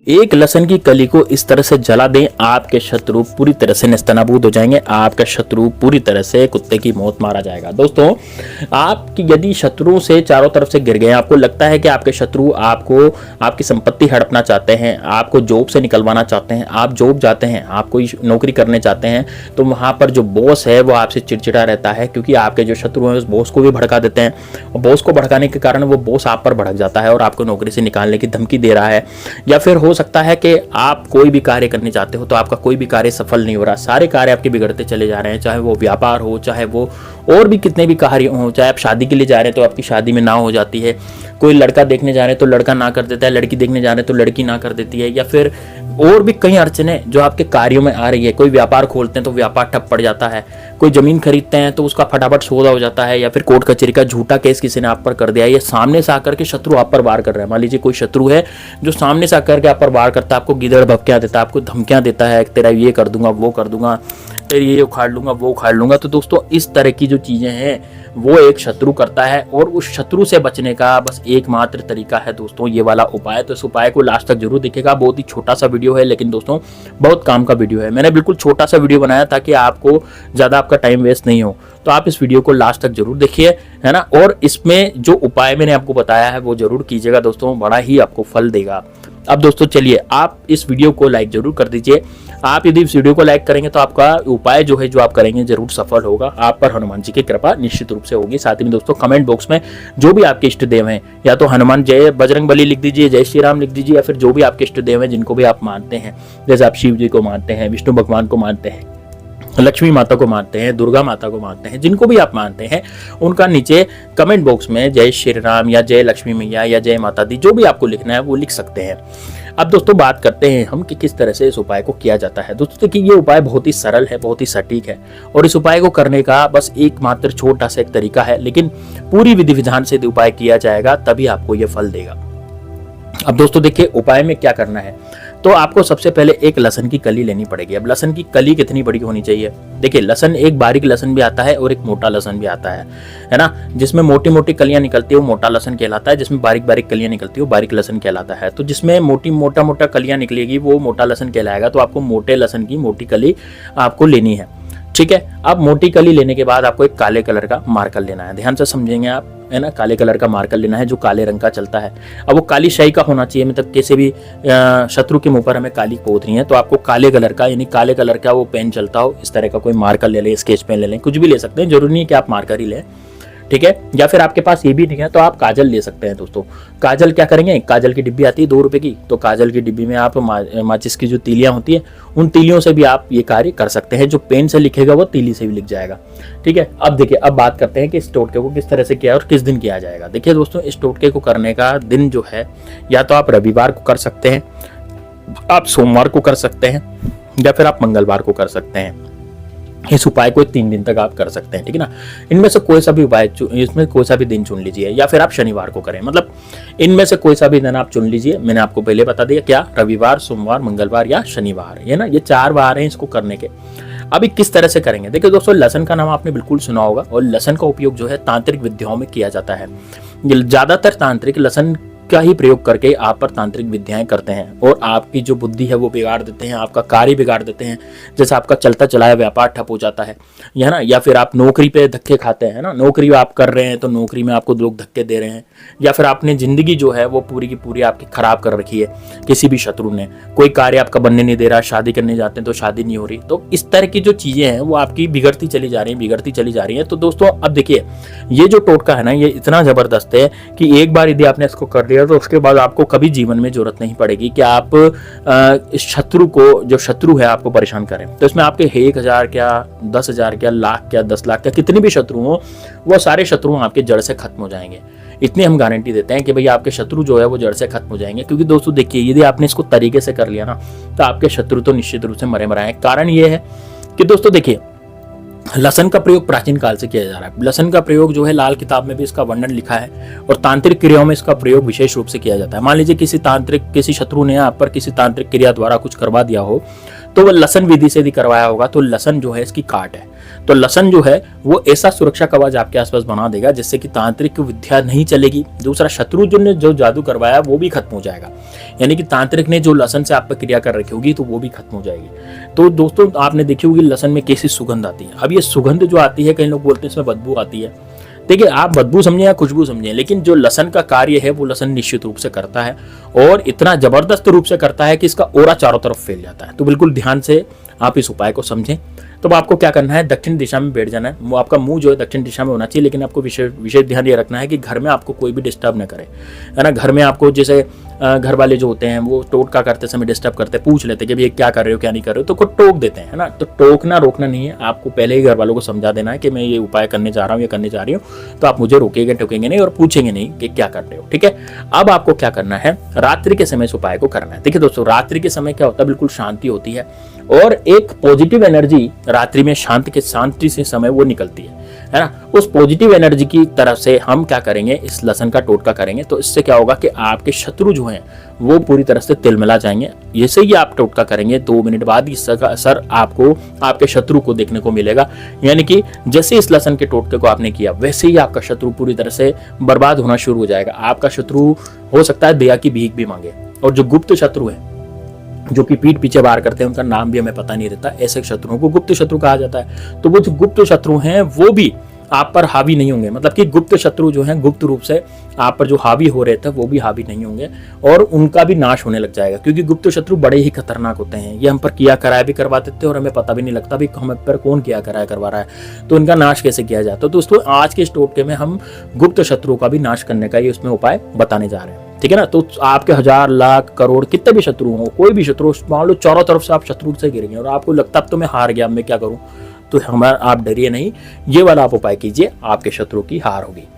एक लहसुन की कली को इस तरह से जला दें, आपके शत्रु पूरी तरह से नेस्तनाबूद हो जाएंगे, आपका शत्रु पूरी तरह से कुत्ते की मौत मारा जाएगा। दोस्तों, आपकी यदि शत्रु से चारों तरफ से गिर गए, आपको लगता है कि आपके शत्रु आपको आपकी संपत्ति हड़पना चाहते हैं, आपको जॉब से निकलवाना चाहते हैं, आप जॉब जाते हैं, आप कोई नौकरी करने चाहते हैं, तो वहां पर जो बॉस है वो आपसे चिड़चिड़ा रहता है, क्योंकि आपके जो शत्रु हैं उस बॉस को भी भड़का देते हैं, और बॉस को भड़काने के कारण वो बॉस आप पर भड़क जाता है और आपको नौकरी से निकालने की धमकी दे रहा है। या फिर हो सकता है कि आप कोई भी कार्य करने चाहते हो तो आपका कोई भी कार्य सफल नहीं हो रहा, सारे कार्य आपके बिगड़ते चले जा रहे हैं, चाहे वो व्यापार हो, चाहे वो और भी कितने भी कार्य हो, चाहे आप शादी के लिए जा रहे हैं तो आपकी शादी में ना हो जाती है, कोई लड़का देखने जा रहे हैं तो लड़का ना कर देता है, लड़की देखने जा रहे हैं तो लड़की ना कर देती है, या फिर और भी कई अड़चने जो आपके कार्यों में आ रही है। कोई व्यापार खोलते हैं तो व्यापार ठप पड़ जाता है, कोई जमीन खरीदते हैं तो उसका फटाफट सौदा हो जाता है, या फिर कोर्ट कचहरी का झूठा केस किसी ने आप पर कर दिया है, ये सामने से आकर के शत्रु आप पर वार कर रहा है। मान लीजिए कोई शत्रु है जो सामने से आकर के आप पर वार करता है, आपको गिदड़ भपकियां देता है, आपको धमकियां देता है, तेरा ये कर दूंगा, वो कर दूंगा, तेरी ये उखाड़ लूंगा, वो उखाड़ लूंगा। तो दोस्तों, इस तरह की जो चीजें हैं वो एक शत्रु करता है, और उस शत्रु से बचने का बस एकमात्र तरीका है दोस्तों ये वाला उपाय। तो इस उपाय को लास्ट तक जरूर देखिएगा। बहुत ही छोटा सा वीडियो है, लेकिन दोस्तों बहुत काम का वीडियो है। मैंने बिल्कुल छोटा सा वीडियो बनाया ताकि आपको ज्यादा आपका टाइम वेस्ट नहीं हो, तो आप इस वीडियो को लास्ट तक जरूर देखिए, है ना। और इसमें जो उपाय मैंने आपको बताया है वो जरूर कीजिएगा दोस्तों, बड़ा ही आपको फल देगा। अब दोस्तों चलिए, आप इस वीडियो को लाइक जरूर कर दीजिए। आप यदि इस वीडियो को लाइक करेंगे तो आपका उपाय जो है जो आप करेंगे जरूर सफल होगा, आप पर हनुमान जी की कृपा निश्चित रूप से होगी। साथ ही में दोस्तों, कमेंट बॉक्स में जो भी आपके इष्ट देव हैं, या तो हनुमान जय बजरंग बली लिख दीजिए, जय श्री राम लिख दीजिए, या फिर जो भी आपके इष्ट देव हैं जिनको भी आप मानते हैं, जैसे आप शिव जी को मानते हैं, विष्णु भगवान को मानते हैं, लक्ष्मी माता को मानते हैं, दुर्गा माता को मानते हैं, जिनको भी आप मानते हैं, उनका नीचे कमेंट बॉक्स में जय श्री राम या जय लक्ष्मी मैया या जय माता दी जो भी आपको लिखना है वो लिख सकते हैं। अब दोस्तों बात करते हैं हम कि किस तरह से इस उपाय को किया जाता है। दोस्तों देखिए, ये उपाय बहुत ही सरल है, बहुत ही सटीक है, और इस उपाय को करने का बस एकमात्र छोटा सा एक तरीका है, लेकिन पूरी विधि विधान से उपाय किया जाएगा तभी आपको ये फल देगा। अब दोस्तों देखिए, उपाय में क्या करना है, तो आपको सबसे पहले एक लहसुन की कली लेनी पड़ेगी। अब लहसुन की कली कितनी बड़ी होनी चाहिए? देखिए, लहसुन एक बारीक लहसुन भी आता है और एक मोटा लहसुन भी आता है ना। जिसमें मोटी मोटी कलियां निकलती है वो मोटा लहसुन कहलाता है, जिसमें बारीक बारीक कलियां निकलती है वो बारीक लहसुन कहलाता है। तो जिसमें मोटा मोटा कलियां निकलेगी वो मोटा लहसुन कहलाएगा। तो आपको मोटे लहसुन की मोटी कली आपको लेनी है, ठीक है। अब मोटी कली लेने के बाद आपको एक काले कलर का मार्कर लेना है, ध्यान से समझेंगे आप, है ना। काले कलर का मार्कर लेना है जो काले रंग का चलता है। अब वो काली शाही का होना चाहिए, मतलब किसी भी शत्रु के मुंह पर हमें काली पोतनी है तो आपको काले कलर का, यानी काले कलर का वो पेन चलता हो, इस तरह का कोई मार्कर ले लें, स्केच पेन ले लें, कुछ भी ले सकते हैं, जरूरी नहीं कि आप मार्कर ही लें, ठीक है। या फिर आपके पास ये भी नहीं है तो आप काजल ले सकते हैं दोस्तों। काजल क्या करेंगे, काजल की डिब्बी आती है 2 रुपए की, तो काजल की डिब्बी में आप माचिस की जो तीलियां होती है उन तीलियों से भी आप ये कार्य कर सकते हैं। जो पेन से लिखेगा वो तीली से भी लिख जाएगा, ठीक है। अब देखिए, अब बात करते हैं कि इस टोटके को किस तरह से किया और किस दिन किया जाएगा। देखिए दोस्तों, इस टोटके को करने का दिन जो है, या तो आप रविवार को कर सकते हैं, आप सोमवार को कर सकते हैं, या फिर आप मंगलवार को कर सकते हैं। इस उपाय को 3 दिन तक आप कर सकते हैं, ठीक है ना। इनमें से कोई सा भी उपाय, इसमें कोई सा भी दिन चुन लीजिए, या फिर आप शनिवार को करें, मतलब इनमें से कोई सा भी दिन आप चुन लीजिए। मैंने आपको पहले बता दिया क्या, रविवार, सोमवार, मंगलवार या शनिवार, है ना, ये 4 वार हैं इसको करने के। अभी किस तरह से करेंगे, देखिए दोस्तों, लहसुन का नाम आपने बिल्कुल सुना होगा, और लहसुन का उपयोग जो है तांत्रिक विद्याओं में किया जाता है। ज्यादातर तांत्रिक लहसुन का ही प्रयोग करके आप पर तांत्रिक विद्याएं करते हैं, और आपकी जो बुद्धि है वो बिगाड़ देते हैं, आपका कार्य बिगाड़ देते हैं। जैसे आपका चलता चलाया व्यापार ठप हो जाता है ना, या फिर आप नौकरी पे धक्के खाते हैं ना, नौकरी आप कर रहे हैं तो नौकरी में आपको लोग धक्के दे रहे हैं, या फिर आपने जिंदगी जो है वो पूरी की पूरी आपकी खराब कर रखी है किसी भी शत्रु ने, कोई कार्य आपका बनने नहीं दे रहा, शादी करने जाते हैं तो शादी नहीं हो रही। तो इस तरह की जो चीजें हैं वो आपकी बिगड़ती चली जा रही हैं। तो दोस्तों अब देखिए, ये जो टोटका है ना, ये इतना जबरदस्त है कि एक बार यदि आपने इसको कर दिया तो उसके बाद आपको कभी जीवन में जरूरत नहीं पड़ेगी कि आप इस शत्रु को, जो शत्रु है, आपको परेशान करें। तो इसमें आपके 1000 क्या, 10,000 क्या, लाख क्या, 10 लाख क्या, कितने भी शत्रु हो, वो सारे शत्रु आपके जड़ से खत्म हो जाएंगे। इतनी हम गारंटी देते हैं कि भाई आपके शत्रु जो है वो जड़ से खत्म हो जाएंगे। क्योंकि दोस्तों देखिए, यदि आपने इसको तरीके से कर लिया ना तो आपके शत्रु तो निश्चित रूप से मरे मराए। कारण ये है कि दोस्तों देखिए, लहसुन का प्रयोग प्राचीन काल से किया जा रहा है। लहसुन का प्रयोग जो है लाल किताब में भी इसका वर्णन लिखा है, और तांत्रिक क्रियाओं में इसका प्रयोग विशेष रूप से किया जाता है। मान लीजिए किसी शत्रु ने आप पर किसी तांत्रिक क्रिया द्वारा कुछ करवा दिया हो, तो वह लहसुन विधि से भी करवाया होगा, तो लहसुन जो है इसकी काट है, तो लसन जो है वो ऐसा सुरक्षा कवच आपके आसपास बना देगा जिससे कि तांत्रिक विद्या नहीं चलेगी। दूसरा, शत्रु ने जो जादू करवाया वो भी खत्म हो जाएगा, यानी कि तांत्रिक ने जो लसन से आप पर क्रिया कर रखी होगी तो वो भी खत्म हो जाएगी। तो दोस्तों आपने देखी होगी लसन में कैसी सुगंध आती है। अब ये सुगंध जो आती है, कई लोग बोलते हैं इसमें बदबू आती है। देखिए, आप बदबू समझें या खुशबू समझें, लेकिन जो लसन का कार्य है वो लसन निश्चित रूप से करता है और इतना जबरदस्त रूप से करता है कि इसका ओरा चारों तरफ फैल जाता है। तो बिल्कुल ध्यान से आप इस उपाय को समझें। तो आपको क्या करना है, दक्षिण दिशा में बैठ जाना है। आपका मुंह जो है दक्षिण दिशा में होना चाहिए, लेकिन आपको विशेष ध्यान ये रखना है कि घर में आपको कोई भी डिस्टर्ब न करे, है ना। घर में आपको जैसे घर वाले जो होते हैं वो टोटका करते समय डिस्टर्ब करते, पूछ लेते कि ये क्या कर रहे हो क्या नहीं कर रहे हो, तो खुद टोक देते हैं, है ना। तो टोकना रोकना नहीं है, आपको पहले ही घर वालों को समझा देना है कि मैं ये उपाय करने जा रहा हूँ, ये करने जा रही हूँ, तो आप मुझे रोकेंगे टोकेंगे नहीं और पूछेंगे नहीं कि क्या कर रहे हो, ठीक है। अब आपको क्या करना है, रात्रि के समय इस उपाय को करना है। देखिए दोस्तों, रात्रि के समय क्या होता है, बिल्कुल शांति होती है और एक पॉजिटिव एनर्जी रात्रि में शांति से समय वो निकलती है ना। उस पॉजिटिव एनर्जी की तरफ से हम क्या करेंगे, इस लसन का टोटका करेंगे, तो इससे क्या होगा कि आपके शत्रु जो हैं वो पूरी तरह से तिलमिला जाएंगे। जैसे ही आप टोटका करेंगे 2 मिनट बाद इसका असर आपको आपके शत्रु को देखने को मिलेगा। यानी कि जैसे इस लसन के टोटके को आपने किया वैसे ही आपका शत्रु पूरी तरह से बर्बाद होना शुरू हो जाएगा। आपका शत्रु हो सकता है दया की भीख भी मांगे। और जो गुप्त शत्रु है, जो कि पीठ पीछे वार करते हैं, उनका नाम भी हमें पता नहीं रहता, ऐसे शत्रुओं को गुप्त शत्रु कहा जाता है। तो वो जो गुप्त शत्रु हैं वो भी आप पर हावी नहीं होंगे, मतलब कि गुप्त शत्रु जो हैं गुप्त रूप से आप पर जो हावी हो रहे थे वो भी हावी नहीं होंगे और उनका भी नाश होने लग जाएगा। क्योंकि गुप्त शत्रु बड़े ही खतरनाक होते हैं, ये हम पर किया कराया भी करवा देते हैं और हमें पता भी नहीं लगता भी हम पर कौन किया कराया करवा रहा है, तो इनका नाश कैसे किया जाता है। तो दोस्तों आज के इस टोटके में हम गुप्त शत्रुओं का भी नाश करने का ये उसमें उपाय बताने जा रहे हैं, ठीक है ना। तो आपके 1000 लाख करोड़ कितने भी शत्रु हो, कोई भी शत्रु, मान लो चारों तरफ से आप शत्रु से गिरेंगे और आपको लगता अब तो मैं हार गया, अब मैं क्या करूं, तो आप डरिए नहीं, ये वाला आप उपाय कीजिए, आपके शत्रु की हार होगी।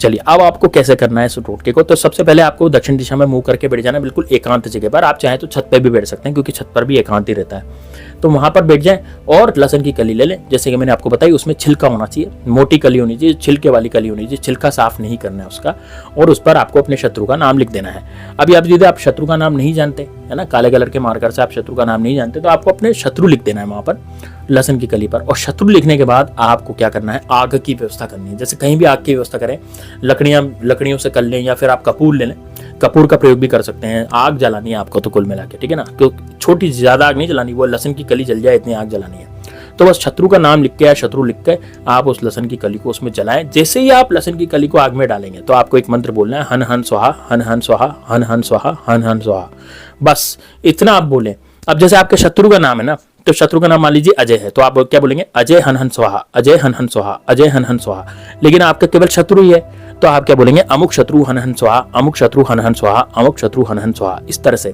चलिए अब आपको कैसे करना है इस टोटके को। तो सबसे पहले आपको दक्षिण दिशा में मुंह करके बैठ जाना है, बिल्कुल एकांत जगह पर। आप चाहें तो छत पे भी बैठ सकते हैं क्योंकि छत पर भी एकांत ही रहता है। तो वहां पर बैठ जाएं और लहसुन की कली ले लें, जैसे कि मैंने आपको बताई, उसमें छिलका होना चाहिए, मोटी कली होनी चाहिए, छिलके वाली कली होनी चाहिए, छिलका साफ नहीं करना है उसका। और उस पर आपको अपने शत्रु का नाम लिख देना है। अभी आप यदि आप शत्रु का नाम नहीं जानते, है ना, काले कलर के मार्कर से आप शत्रु का नाम नहीं जानते, तो आपको अपने शत्रु लिख देना है वहां पर लहसुन की कली पर। और शत्रु लिखने के बाद आपको क्या करना है, आग की व्यवस्था करनी है। जैसे कहीं भी आग की व्यवस्था करें, लकड़ियों से कर लें या फिर आप कपूर ले लें, कपूर का प्रयोग भी कर सकते हैं। आग जलानी है आपको तो कुल मिला के, ठीक है ना, क्योंकि छोटी ज्यादा आग नहीं जलानी, वो लहसुन की कली जल जाए इतनी आग जलानी है। तो बस शत्रु का नाम लिख के या शत्रु लिख के आप उस लहसुन की कली को उसमें जलाएं। जैसे ही आप लहसुन की कली को आग में डालेंगे तो आपको एक मंत्र बोलना है, हन हन स्वाहा, हन हन स्वाहा, हन हन स्वाहा, हन हन स्वाहा। बस इतना आप बोलें। अब जैसे आपके शत्रु का नाम है ना, तो शत्रु का नाम मान लीजिए अजय है, तो आप क्या बोलेंगे, अजय हन हन स्वाहा, अजय हन हन स्वाहा, अजय हन हन स्वाहा। लेकिन आपका केवल शत्रु ही है, तो आप क्या बोलेंगे, अमुक शत्रु हन हन स्वाहा, अमुक शत्रु हन हन स्वाहा, अमुक शत्रु हन हन स्वाहा, इस तरह से।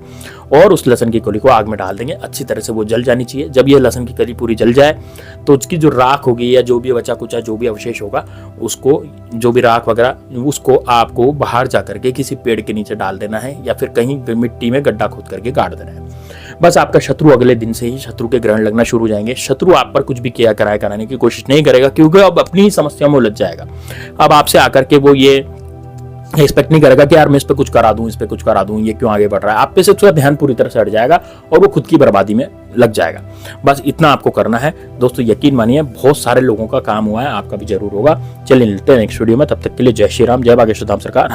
और उस लहसुन की कली को आग में डाल देंगे, अच्छी तरह से वो जल जानी चाहिए। जब ये लहसुन की कली पूरी जल जाए तो उसकी जो राख होगी या जो भी बचा कुचा जो भी अवशेष होगा, उसको जो भी राख वगैरह, उसको आपको बाहर जा करके किसी पेड़ के नीचे डाल देना है या फिर कहीं मिट्टी में गड्ढा खोद करके गाड़ देना है। बस आपका शत्रु अगले दिन से ही शत्रु के ग्रहण लगना शुरू हो जाएंगे। शत्रु आप पर कुछ भी किया कराया कराने की कोशिश नहीं करेगा, क्योंकि अब अपनी ही समस्या में उलझ जाएगा। अब आपसे आकर के वो ये एक्सपेक्ट नहीं करेगा कि यार मैं इस पे कुछ करा दूं, इस पे कुछ करा दूं, ये क्यों आगे बढ़ रहा है। आप पे से उसका ध्यान पूरी तरह से हट जाएगा और वो खुद की बर्बादी में लग जाएगा। बस इतना आपको करना है दोस्तों, यकीन मानिए बहुत सारे लोगों का काम हुआ है, आपका भी जरूर होगा। चलिए मिलते हैं नेक्स्ट वीडियो में, तब तक के लिए जय श्री राम, जय बागेश्वर धाम सरकार।